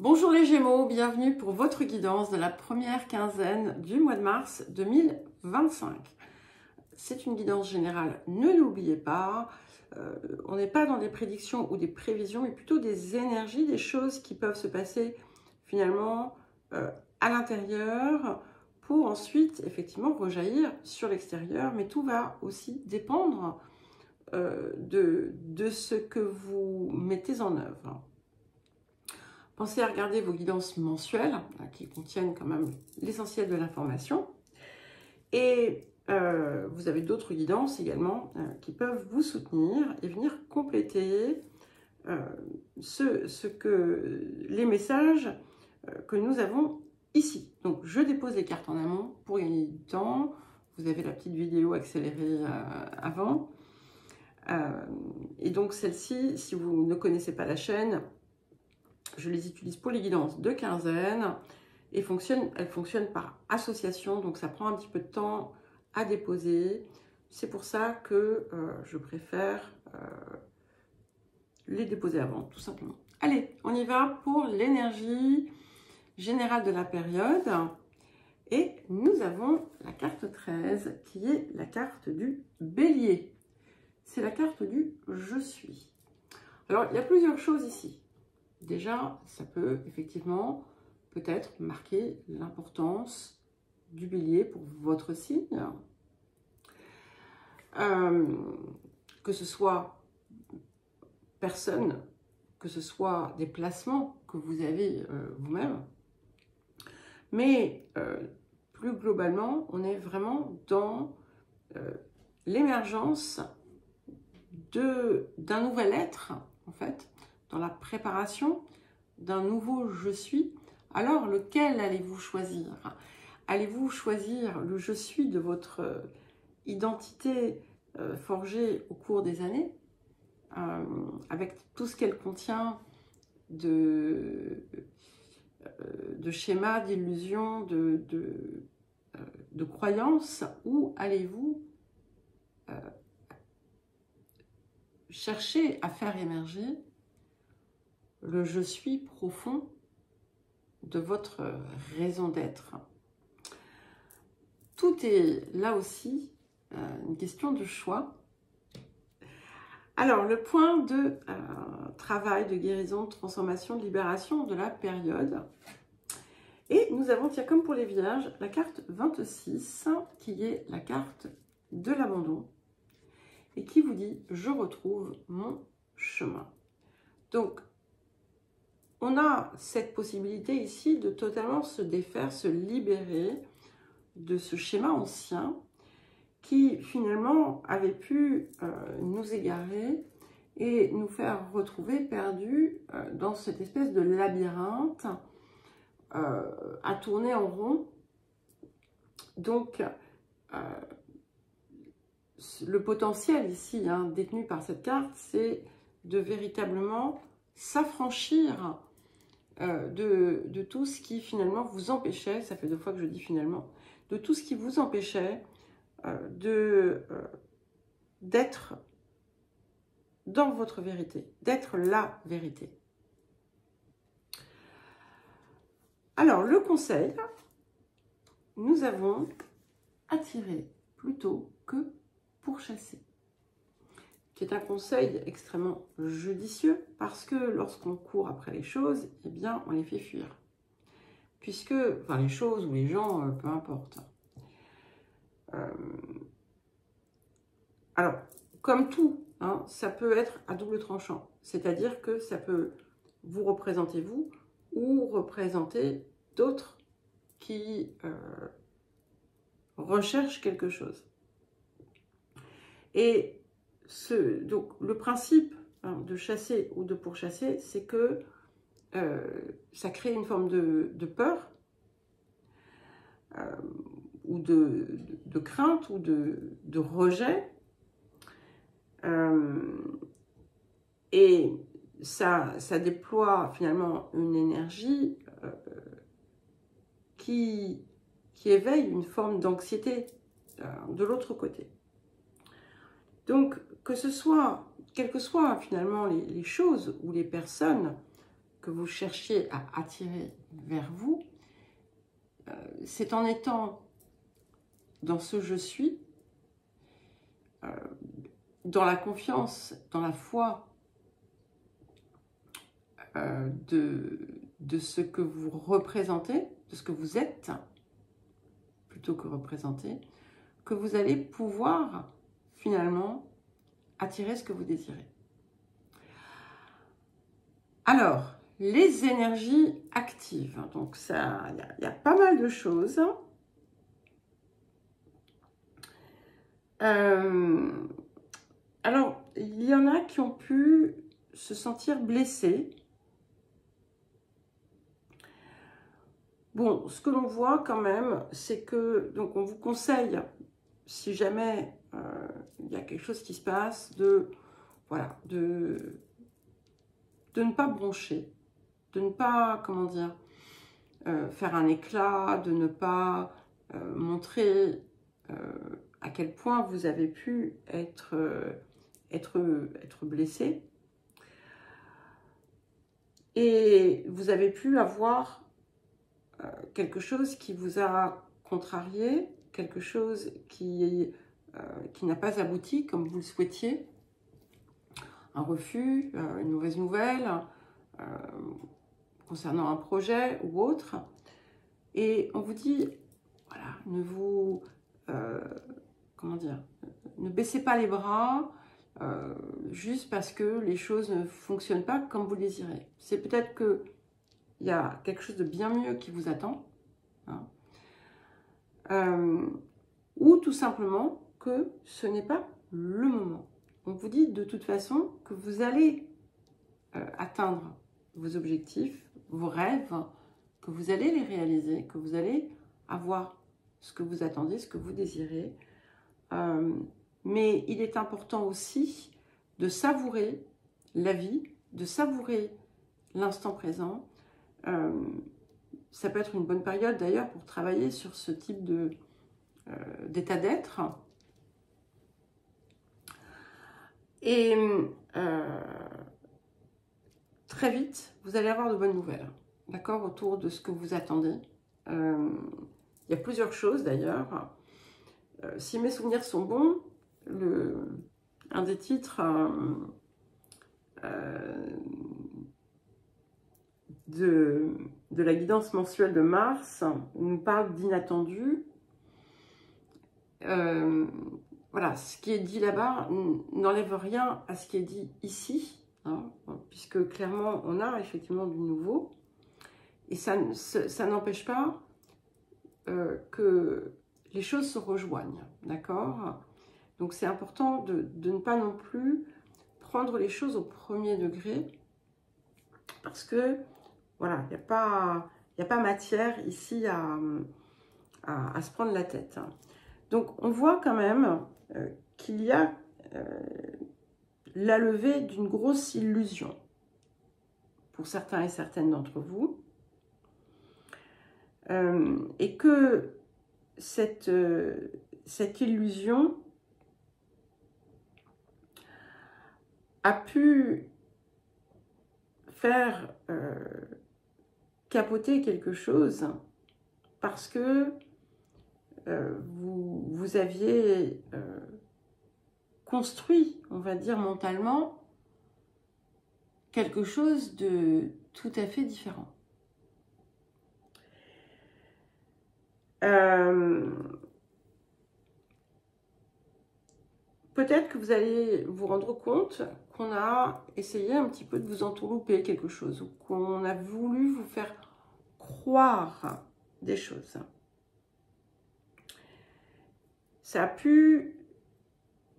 Bonjour les Gémeaux, bienvenue pour votre guidance de la première quinzaine du mois de mars 2025. C'est une guidance générale, ne l'oubliez pas. On n'est pas dans des prédictions ou des prévisions, mais plutôt des énergies, des choses qui peuvent se passer finalement à l'intérieur pour ensuite effectivement rejaillir sur l'extérieur. Mais tout va aussi dépendre de ce que vous mettez en œuvre. Pensez à regarder vos guidances mensuelles, qui contiennent quand même l'essentiel de l'information. Et vous avez d'autres guidances également qui peuvent vous soutenir et venir compléter les messages que nous avons ici. Donc, je dépose les cartes en amont pour gagner du temps. Vous avez la petite vidéo accélérée avant. Et donc, celle-ci, si vous ne connaissez pas la chaîne, je les utilise pour les guidances de quinzaine et elles fonctionnent par association, donc ça prend un petit peu de temps à déposer. C'est pour ça que je préfère les déposer avant, tout simplement. Allez, on y va pour l'énergie générale de la période. Et nous avons la carte 13 qui est la carte du Bélier. C'est la carte du « Je suis ». Alors, il y a plusieurs choses ici. Déjà, ça peut effectivement peut-être marquer l'importance du Bélier pour votre signe. Que ce soit personne, que ce soit des placements que vous avez vous-même. Mais plus globalement, on est vraiment dans l'émergence d'un nouvel être, en fait, dans la préparation d'un nouveau « je suis ». Alors, lequel allez-vous choisir? Allez-vous choisir le « je suis » de votre identité forgée au cours des années, avec tout ce qu'elle contient de schémas, d'illusions, de croyances, ou allez-vous chercher à faire émerger le « je suis » profond de votre raison d'être? Tout est là aussi une question de choix. Alors, le point de travail, de guérison, de transformation, de libération de la période. Et nous avons, tiens, comme pour les vierges, la carte 26, qui est la carte de l'abandon, et qui vous dit « je retrouve mon chemin ». Donc, on a cette possibilité ici de totalement se défaire, se libérer de ce schéma ancien qui finalement avait pu nous égarer et nous faire retrouver perdus dans cette espèce de labyrinthe à tourner en rond. Donc, le potentiel ici, détenu par cette carte, c'est de véritablement s'affranchir de tout ce qui finalement vous empêchait, ça fait 2 fois que je dis finalement, de tout ce qui vous empêchait d'être dans votre vérité, d'être la vérité. Alors, le conseil, nous avons attiré plutôt que pourchasser, qui est un conseil extrêmement judicieux parce que lorsqu'on court après les choses, eh bien, on les fait fuir. Puisque, enfin, les choses ou les gens, peu importe. Alors, comme tout, ça peut être à double tranchant. C'est-à-dire que ça peut vous représenter vous ou représenter d'autres qui recherchent quelque chose. Et donc, le principe de chasser ou de pourchasser, c'est que ça crée une forme de peur ou de crainte ou de rejet. Et ça déploie finalement une énergie qui éveille une forme d'anxiété de l'autre côté. Donc, quelles que soient finalement les choses ou les personnes que vous cherchiez à attirer vers vous, c'est en étant dans ce je suis, dans la confiance, dans la foi de ce que vous représentez, de ce que vous êtes, plutôt que représenter, que vous allez pouvoir finalement attirer ce que vous désirez. Alors, les énergies actives, donc ça, il y a pas mal de choses. Alors, il y en a qui ont pu se sentir blessés. Bon, ce que l'on voit quand même, c'est que, donc on vous conseille, si jamais il y a quelque chose qui se passe, voilà, de ne pas broncher, de ne pas, comment dire, faire un éclat, de ne pas montrer à quel point vous avez pu être blessé. Et vous avez pu avoir quelque chose qui vous a contrarié, quelque chose qui n'a pas abouti comme vous le souhaitiez, un refus, une mauvaise nouvelle, concernant un projet ou autre. Et on vous dit, voilà, ne vous, comment dire, ne baissez pas les bras, juste parce que les choses ne fonctionnent pas comme vous le désirez. C'est peut-être que il y a quelque chose de bien mieux qui vous attend, hein. Ou tout simplement que ce n'est pas le moment. On vous dit de toute façon que vous allez atteindre vos objectifs, vos rêves, que vous allez les réaliser, que vous allez avoir ce que vous attendez, ce que vous désirez. Mais il est important aussi de savourer la vie, de savourer l'instant présent. Ça peut être une bonne période d'ailleurs pour travailler sur ce type d'état d'être. Et très vite, vous allez avoir de bonnes nouvelles, d'accord, autour de ce que vous attendez. Il y a plusieurs choses d'ailleurs. Si mes souvenirs sont bons, un des titres de la guidance mensuelle de Mars nous parle d'inattendu. Voilà, ce qui est dit là-bas n'enlève rien à ce qui est dit ici, hein, puisque clairement on a effectivement du nouveau, et ça n'empêche pas que les choses se rejoignent, d'accord? Donc c'est important de ne pas non plus prendre les choses au premier degré, parce que voilà, il n'y a pas matière ici à se prendre la tête. Donc on voit quand même qu'il y a la levée d'une grosse illusion pour certains et certaines d'entre vous, et que cette illusion a pu faire capoter quelque chose parce que vous aviez construit, on va dire mentalement, quelque chose de tout à fait différent. Peut-être que vous allez vous rendre compte qu'on a essayé un petit peu de vous entourlouper quelque chose, ou qu'on a voulu vous faire croire des choses. Ça a pu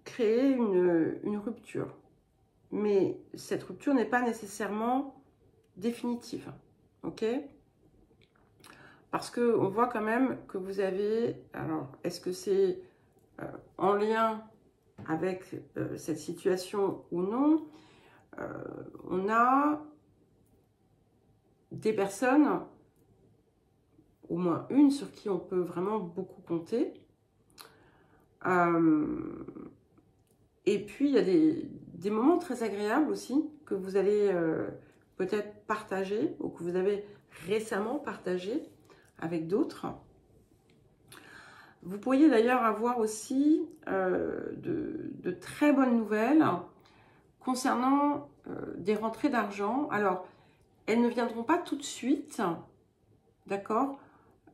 créer une rupture, mais cette rupture n'est pas nécessairement définitive, ok? Parce qu'on voit quand même que vous avez, alors est-ce que c'est en lien avec cette situation ou non, on a des personnes, au moins une, sur qui on peut vraiment beaucoup compter. Et puis, il y a des moments très agréables aussi que vous allez peut-être partagé ou que vous avez récemment partagé avec d'autres. Vous pourriez d'ailleurs avoir aussi de très bonnes nouvelles concernant des rentrées d'argent. Alors, elles ne viendront pas tout de suite, d'accord?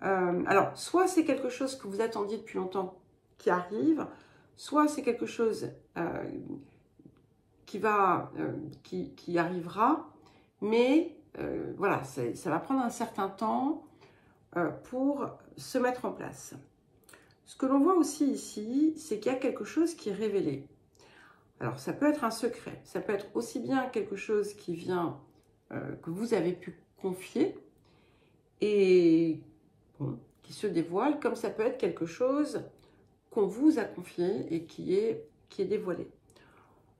Alors, soit c'est quelque chose que vous attendiez depuis longtemps qui arrive, soit c'est quelque chose qui arrivera, mais voilà, ça va prendre un certain temps pour se mettre en place. Ce que l'on voit aussi ici, c'est qu'il y a quelque chose qui est révélé. Alors, ça peut être un secret, ça peut être aussi bien quelque chose qui vient, que vous avez pu confier et bon, qui se dévoile, comme ça peut être quelque chose qu'on vous a confié et qui est dévoilé.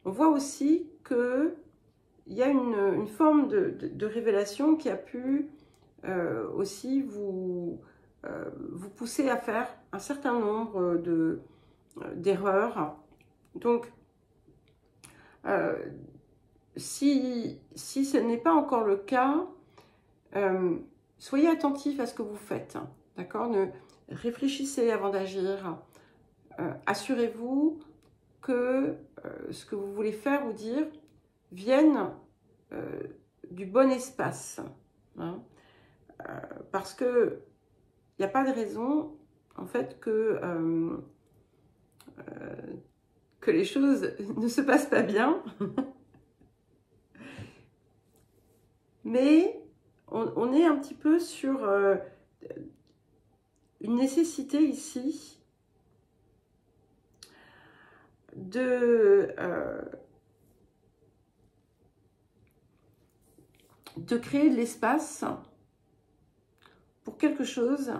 On voit aussi qu'il y a une forme de révélation qui a pu aussi vous pousser à faire un certain nombre d'erreurs. Donc, si ce n'est pas encore le cas, soyez attentif à ce que vous faites, d'accord? Réfléchissez avant d'agir. Assurez-vous que ce que vous voulez faire ou dire vienne du bon espace, hein, parce que il n'y a pas de raison en fait que les choses ne se passent pas bien, mais on est un petit peu sur une nécessité ici de créer de l'espace pour quelque chose,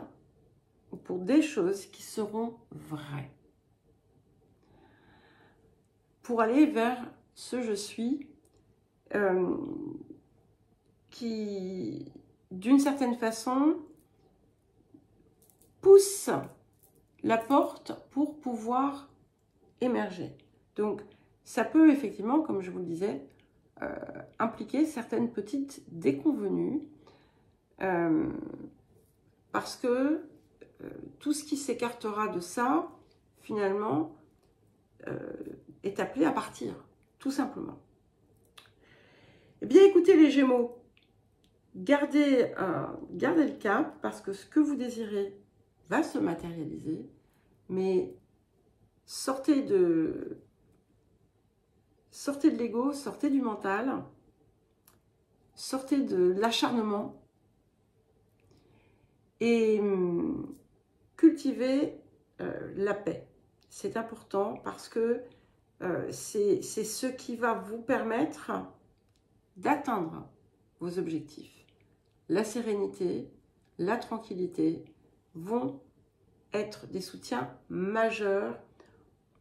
ou pour des choses qui seront vraies. Pour aller vers ce je suis qui, d'une certaine façon, pousse la porte pour pouvoir émerger. Donc, ça peut effectivement, comme je vous le disais, impliquer certaines petites déconvenues parce que tout ce qui s'écartera de ça, finalement, est appelé à partir, tout simplement. Eh bien, écoutez les Gémeaux, gardez le cap parce que ce que vous désirez va se matérialiser, mais sortez de l'ego, sortez du mental, sortez de l'acharnement et cultivez la paix. C'est important parce que c'est ce qui va vous permettre d'atteindre vos objectifs. La sérénité, la tranquillité vont être des soutiens majeurs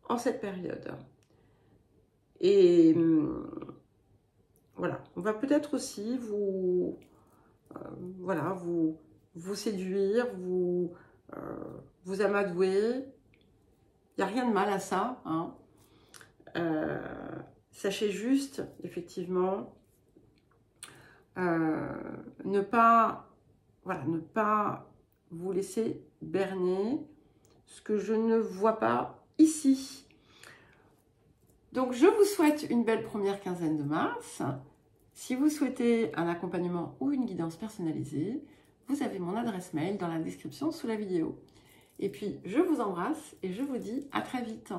en cette période. Et voilà, on va peut-être aussi vous séduire, vous amadouer. Il n'y a rien de mal à ça, hein. Sachez juste, effectivement, ne pas vous laisser berner, ce que je ne vois pas ici. Donc, je vous souhaite une belle première quinzaine de mars. Si vous souhaitez un accompagnement ou une guidance personnalisée, vous avez mon adresse mail dans la description sous la vidéo. Et puis, je vous embrasse et je vous dis à très vite.